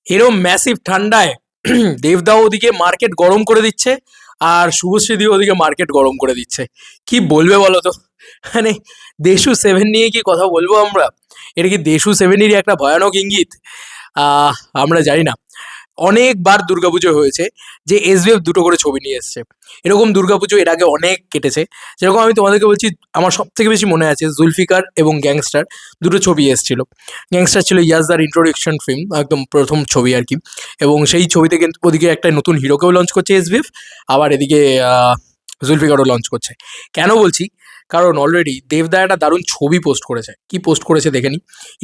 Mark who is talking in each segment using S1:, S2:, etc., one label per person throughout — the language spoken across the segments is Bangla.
S1: এরম ম্যাসিভ ঠান্ডায় দেবদা ওদিকে মার্কেট গরম করে দিচ্ছে আর শুভশ্রীদি ওদিকে মার্কেট গরম করে দিচ্ছে। কি বলবে বলো তো? মানে দেশু সেভেন নিয়ে কি কথা বলবো আমরা? এটা কি দেশু সেভেনেরই একটা ভয়ানক ইঙ্গিত? আহ আমরা জানি না। অনেকবার দুর্গাপুজো হয়েছে যে এসবিএফ দুটো করে ছবি নিয়ে এসছে। এরকম দুর্গাপুজো এর আগে অনেক কেটেছে। যেরকম আমি তোমাদেরকে বলছি, আমার সব থেকে বেশি মনে আছে জুলফিকার এবং গ্যাংস্টার দুটো ছবি এসেছিল। গ্যাংস্টার ছিল ইয়াজদার ইন্ট্রোডাকশন ফিল্ম, একদম প্রথম ছবি আর কি। এবং সেই ছবিতে কিন্তু ওদিকে একটা নতুন হিরোকেও লঞ্চ করছে এসবিএফ, আবার এদিকে জুলফিকারও লঞ্চ করছে। কেন বলছি? কারণ অলরেডি দেবদা একটা দারুণ ছবি পোস্ট করেছে। কি পোস্ট করেছে দেখে নি।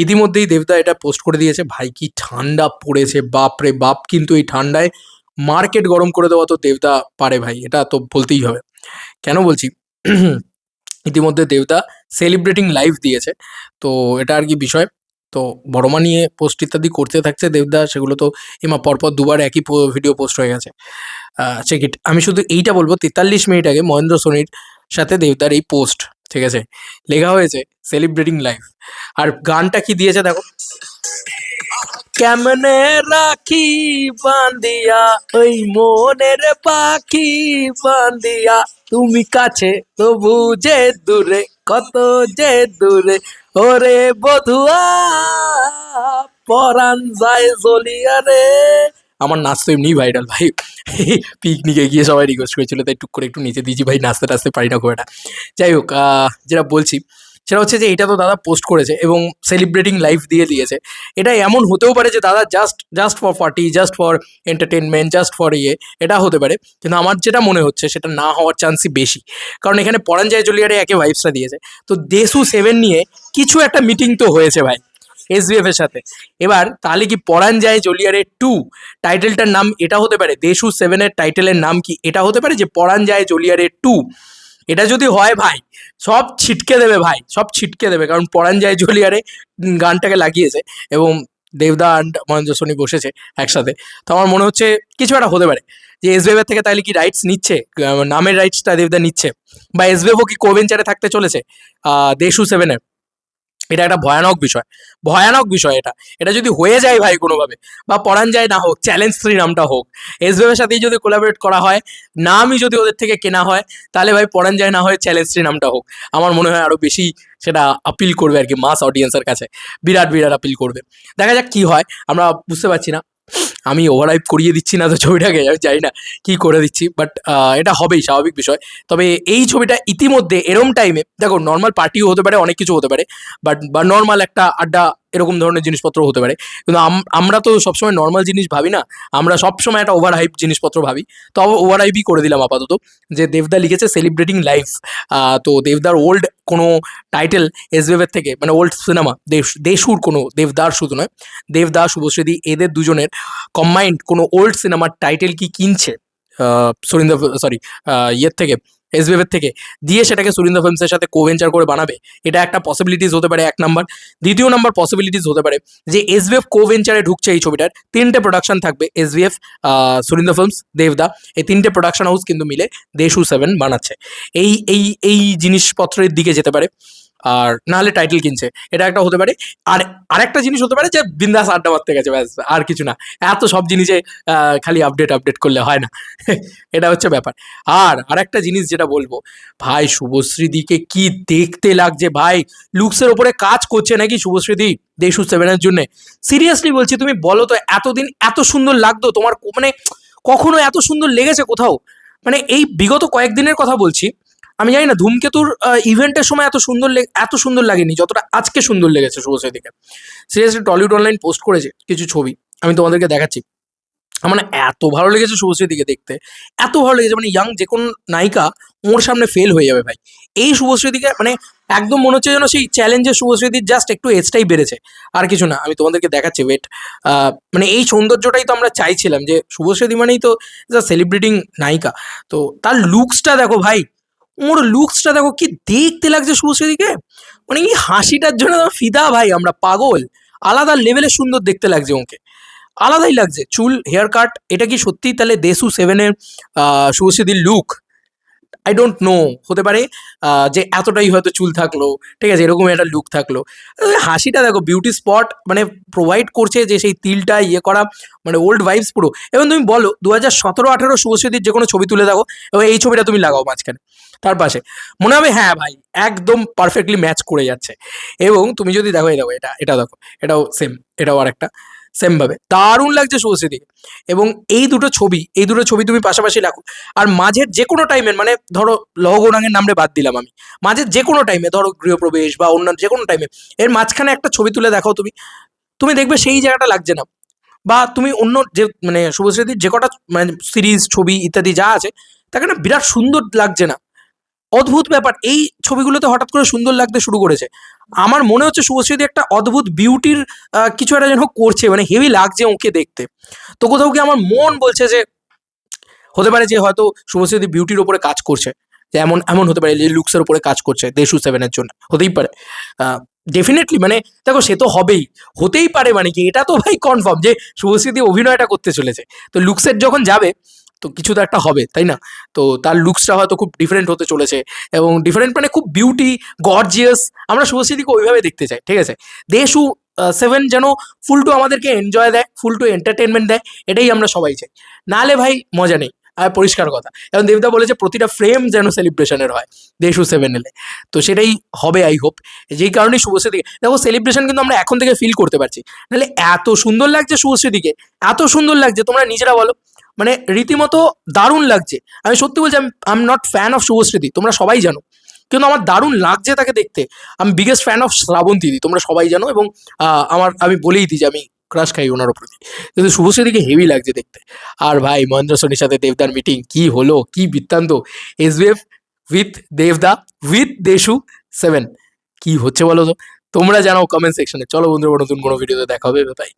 S1: ইতিমধ্যেই দেবদা এটা পোস্ট করে দিয়েছে। ভাই কি ঠান্ডা পড়েছে, বাপ রে বাপ! কিন্তু এই ঠান্ডায় মার্কেট গরম করে দেওয়া তো দেবদা পারে ভাই, এটা তো বলতেই হবে। কেন বলছি? ইতিমধ্যে দেবদা সেলিব্রেটিং লাইফ দিয়েছে। তো এটা আর কি বিষয়। তো বড়মা নিয়ে পোস্ট ইত্যাদি করতে থাকছে দেবদা, সেগুলো তো পরপর দুবার একই ভিডিও পোস্ট হয়ে গেছে। Check it. আমি শুধু এইটা বলবো, ৪৩ মিনিট আগে মহেন্দ্র সোনির সাথে দেবদার এই পোস্ট, ঠিক আছে, লেখা হয়েছে সেলিব্রেটিং লাইফ। আর গানটা কি দিয়েছে দেখো, কেমনে রাখি বান্দিয়া ওই মনের পাখি বান্দিয়া, তুমি কাছে তবু যে দূরে, কত যে দূরে, ওরে বধুয়া পরাণ যায় জ্বলিয়া রে। আমার নাচ তো এমনি ভাইরাল ভাই। পিকনিকে গিয়ে সবাই রিকোয়েস্ট করেছিল, তাই টুক করে একটু নিচে দিয়েছি ভাই, নাচতে টাচতে পারি না খুব একটা। যাই হোক, যেটা বলছি সেটা হচ্ছে যে এটা তো দাদা পোস্ট করেছে এবং সেলিব্রেটিং লাইফ দিয়ে দিয়েছে। এটা এমন হতেও পারে যে দাদা just just for party, just for entertainment, just for এটা হতে পারে। কিন্তু আমার যেটা মনে হচ্ছে সেটা না হওয়ার চান্সই বেশি। কারণ এখানে পরাঞ্জয় জলিয়ারে একে ভাইবসটা দিয়েছে। তো দেশু সেভেন নিয়ে কিছু একটা মিটিং তো হয়েছে ভাই এসবিএফ এর সাথে। এবার তাহলে কি পরাঞ্জয় জলিয়ারে টু টাইটেলটার নাম এটা হতে পারে? দেশু সেভেনের টাইটেলের নাম কি এটা হতে পারে যে পরাঞ্জয় জলিয়ারে টু? এটা যদি হয় ভাই, সব ছিটকে দেবে ভাই, সব ছিটকে দেবে। কারণ পরাঞ্জয় জলিয়ারে গানটাকে লাগিয়েছে এবং দেবদা অ্যান্ড মহেন্দ্র সোনি বসেছে একসাথে। তো আমার মনে হচ্ছে কিছু একটা হতে পারে। যে এসবিএফ থেকে তাহলে কি রাইটস নিচ্ছে, নামের রাইটসটা দেবদা নিচ্ছে, বা এসবিএফও কি কোভেঞ্চারে থাকতে চলেছে দেশু সেভেনের? এটা একটা ভয়ানক বিষয়, ভয়ানক বিষয় এটা। এটা যদি হয়ে যায় ভাই কোনোভাবে, বা পরাঞ্জয় না হোক, চ্যালেঞ্জ 3 নামটা হোক, এসবিএফ এর সাথেই যদি কোলাবরেট করা হয়, নামই যদি ওদের থেকে কেনা হয়, তাহলে ভাই পরাঞ্জয় না হয় চ্যালেঞ্জ 3 নামটা হোক। আমার মনে হয় আরো বেশি সেটা আপিল করবে আর কি মাস অডিয়েন্সের কাছে। বিরাট বিরাট আপিল করবে। দেখা যাক কি হয়, আমরা বুঝতে পারছি না। আমি ওভার হাইপ করিয়ে দিচ্ছি না তো ছবিটাকে, আমি জানি না কি করে দিচ্ছি, বাট এটা হবেই, স্বাভাবিক বিষয়। তবে এই ছবিটা ইতিমধ্যে এরম টাইমে দেখো, নর্মাল পার্টিও হতে পারে, অনেক কিছু হতে পারে, বাট বা নর্মাল একটা আড্ডা এরকম ধরনের জিনিসপত্র হতে পারে। কিন্তু আমরা তো সবসময় নর্মাল জিনিস ভাবি না, আমরা সবসময় একটা ওভার হাইপ জিনিসপত্র ভাবি। তো ওভার হাইপই করে দিলাম আপাতত। যে দেবদা লিখেছে সেলিব্রেটিং লাইফ। তো দেবদার ওল্ড কোনো টাইটেল এসবিএফের থেকে, মানে ওল্ড সিনেমা দেশুর কোনো, দেবদার শুধু নয়, দেবদা, শুভশ্রীদি এদের দুজনের কম্বাইন্ড কোনো ওল্ড সিনেমার টাইটেল কি কিনছে সুরিন্দর, সরি, ইয়ের থেকে, এসবিএফ এর থেকে, দিয়ে সেটাকে সুরিন্দর ফিল্মসের সাথে কোভেঞ্চার করে বানাবে। এটা একটা পসিবিলিটিস হতে পারে, এক নাম্বার। দ্বিতীয় নাম্বার পসিবিলিটিস হতে পারে যে এসবিএফ কোভেঞ্চারে ঢুকছে এই ছবিটার। 3টে প্রোডাকশন থাকবে, এসবিএফ, সুরিন্দর ফিল্মস, দেবদা, এই 3টে প্রোডাকশন হাউস কিন্তু মিলে দেশু সেভেন বানাচ্ছে। এই এই এই জিনিসপত্রের দিকে যেতে পারে। আর নাহলে টাইটেল কিনছে, এটা একটা হতে পারে। আর আরেকটা জিনিস হতে পারে যে বিন্দাস আড্ডা মারতে গেছে, ব্যাস, আর কিছু না। এত সব জিনিসে খালি আপডেট আপডেট করলে হয় না। এটা হচ্ছে ব্যাপার। আর আরেকটা জিনিস যেটা বলবো, ভাই শুভশ্রীদিকে কি দেখতে লাগছে ভাই! লুকসের ওপরে কাজ করছে নাকি শুভশ্রীদি দেশু সেভেনের জন্য? সিরিয়াসলি বলছি, তুমি বলো তো, এতদিন এত সুন্দর লাগতো তোমার, মানে কখনো এত সুন্দর লেগেছে কোথাও? মানে এই বিগত কয়েকদিনের কথা বলছি। আমি জানি না ধূমকেতুর ইভেন্টের সময় এত সুন্দর লাগেনি যতটা আজকে সুন্দর লেগেছে শুভশ্রীদিকে। সিরিয়াসলি টলিউড অনলাইন পোস্ট করেছে কিছু ছবি, আমি তোমাদেরকে দেখাচ্ছি। আমার না এত ভালো লেগেছে শুভশ্রীদিকে দেখতে, এত ভালো লেগেছে, মানে ইয়াং যে কোন নায়িকা ওর সামনে ফেল হয়ে যাবে ভাই। এই শুভশ্রীদিকে মানে একদম মনে হচ্ছে যেন সেই চ্যালেঞ্জের শুভশ্রীদির জাস্ট একটু এজটাই বেড়েছে, আর কিছু না। আমি তোমাদেরকে দেখাচ্ছি, ওয়েট। মানে এই সৌন্দর্যটাই তো আমরা চাইছিলাম, যে শুভশ্রীদি মানেই তো সেলিব্রিটিং নায়িকা। তো তার লুকসটা দেখো ভাই, ওর লুকসটা দেখো, কি দেখতে লাগছে শুভশ্রীদিকে! মানে এই হাসিটার জন্য তো ফিদা ভাই, আমরা পাগল। আলাদা লেভেলের সুন্দর দেখতে লাগছে ওকে, আলাদাই লাগছে। চুল, হেয়ার কাট, এটা কি সত্যি তাহলে দেশু সেভেনের শুভশ্রীদির লুক? আই ডোন্ট নো, হতে পারে যে এতটাই হয়তো চুল থাকলো, ঠিক আছে, এরকম একটা লুক থাকলো। হাসিটা দেখো বিউটি স্পট মানে প্রোভাইড করছে, যে সেই তিলটা ইয়ে করা, মানে ওল্ড ভাইবস পুরো। এবং তুমি বলো 2017-18 শুভশ্রীদির যে কোনো ছবি তুলে দেখো, এবং এই ছবিটা তুমি লাগাও মাঝখানে তার পাশে, মনে হবে হ্যাঁ ভাই একদম পারফেক্টলি ম্যাচ করে যাচ্ছে। এবং তুমি যদি দেখো, এই দেখো এটা এটা দেখো, এটাও সেম, এটাও আর একটা সেম ভাবে দারুণ লাগছে শুভশ্রীদিকে। এবং এই দুটো ছবি তুমি পাশাপাশি রাখো, আর মাঝের যে কোনো টাইমের, মানে ধরো লৌহ গৌরাঙ্গের নামটা বাদ দিলাম আমি, মাঝের যে কোনো টাইমে ধরো গৃহপ্রবেশ বা অন্যান্য যে কোনো টাইমে এর মাঝখানে একটা ছবি তুলে দেখাও তুমি, তুমি দেখবে সেই জায়গাটা লাগছে না। বা তুমি অন্য যে মানে শুভশ্রীদির যে কটা মানে সিরিজ ছবি ইত্যাদি যা আছে, তাকে না বিরাট সুন্দর লাগছে না। অদ্ভুত ব্যাপার, এই ছবিগুলোতে হঠাৎ করে সুন্দর লাগতে শুরু করেছে। আমার মনে হচ্ছে শুভশ্রীদি একটা অদ্ভুত বিউটির কিছু একটা যেন করছে, মানে হেভি লাগছে ওকে দেখতে। তো কোথাও কি আমার মন বলছে যে হতে পারে যে হয়তো শুভশ্রীদি বিউটির ওপরে কাজ করছে, যে এমন এমন হতে পারে যে লুকসের উপরে কাজ করছে দেশু সেভেনের জন্য, হতেই পারে। ডেফিনেটলি মানে দেখো সে তো হবেই, হতেই পারে মানে কি, এটা তো ভাই কনফার্ম যে শুভশ্রীদি অভিনয়টা করতে চলেছে, তো লুকসের যখন যাবে তো কিছু তো একটা হবে, তাই না? তো তার লুকসটা হয়তো খুব ডিফারেন্ট হতে চলেছে, এবং ডিফারেন্ট মানে খুব বিউটি গর্জিয়াস, আমরা শুভশ্রীদিকে ওইভাবে দেখতে চাই, ঠিক আছে। দেশু সেভেন যেন ফুল টু আমাদেরকে এনজয় দেয়, ফুল টু এন্টারটেনমেন্ট দেয়, এটাই আমরা সবাই চাই। নাহলে ভাই মজা নেই। আর পরিষ্কার কথা, এবং দেবদা বলেছে প্রতিটা ফ্রেম যেন সেলিব্রেশনের হয় দেশু সেভেন এলে, তো সেটাই হবে আই হোপ। যেই কারণেই শুভশ্রীদিকে দেখো সেলিব্রেশন কিন্তু আমরা এখন থেকে ফিল করতে পারছি, নাহলে এত সুন্দর লাগছে শুভশ্রীদিকে, এত সুন্দর লাগছে, তোমরা নিজেরা বলো, মানে রীতিমতো দারুণ লাগছে। আমি সত্যি বলছি, I am not fan of শুভশ্রীদি, তোমরা সবাই জানো, কিন্তু আমার দারুণ লাগছে তাকে দেখতে। আমি বিগেস্ট ফ্যান অফ শ্রাবন্তীদি, তোমরা সবাই জানো, এবং আমি বলেই দিই যে আমি ক্রাশ খাই ওনার প্রতি, কিন্তু শুভশ্রীদিকে হেভি লাগছে দেখতে। আর ভাই মহেন্দ্র সোনির সাথে দেবদার মিটিং কি হলো, কি বৃত্তান্ত, এসবিএফ উইথ দেবদা উইথ দেশু সেভেন, কি হচ্ছে বলো তো? তোমরা জানাও কমেন্ট সেকশনে। চলো বন্ধুরা, নতুন কোনো ভিডিওতে দেখা হবে, বাই।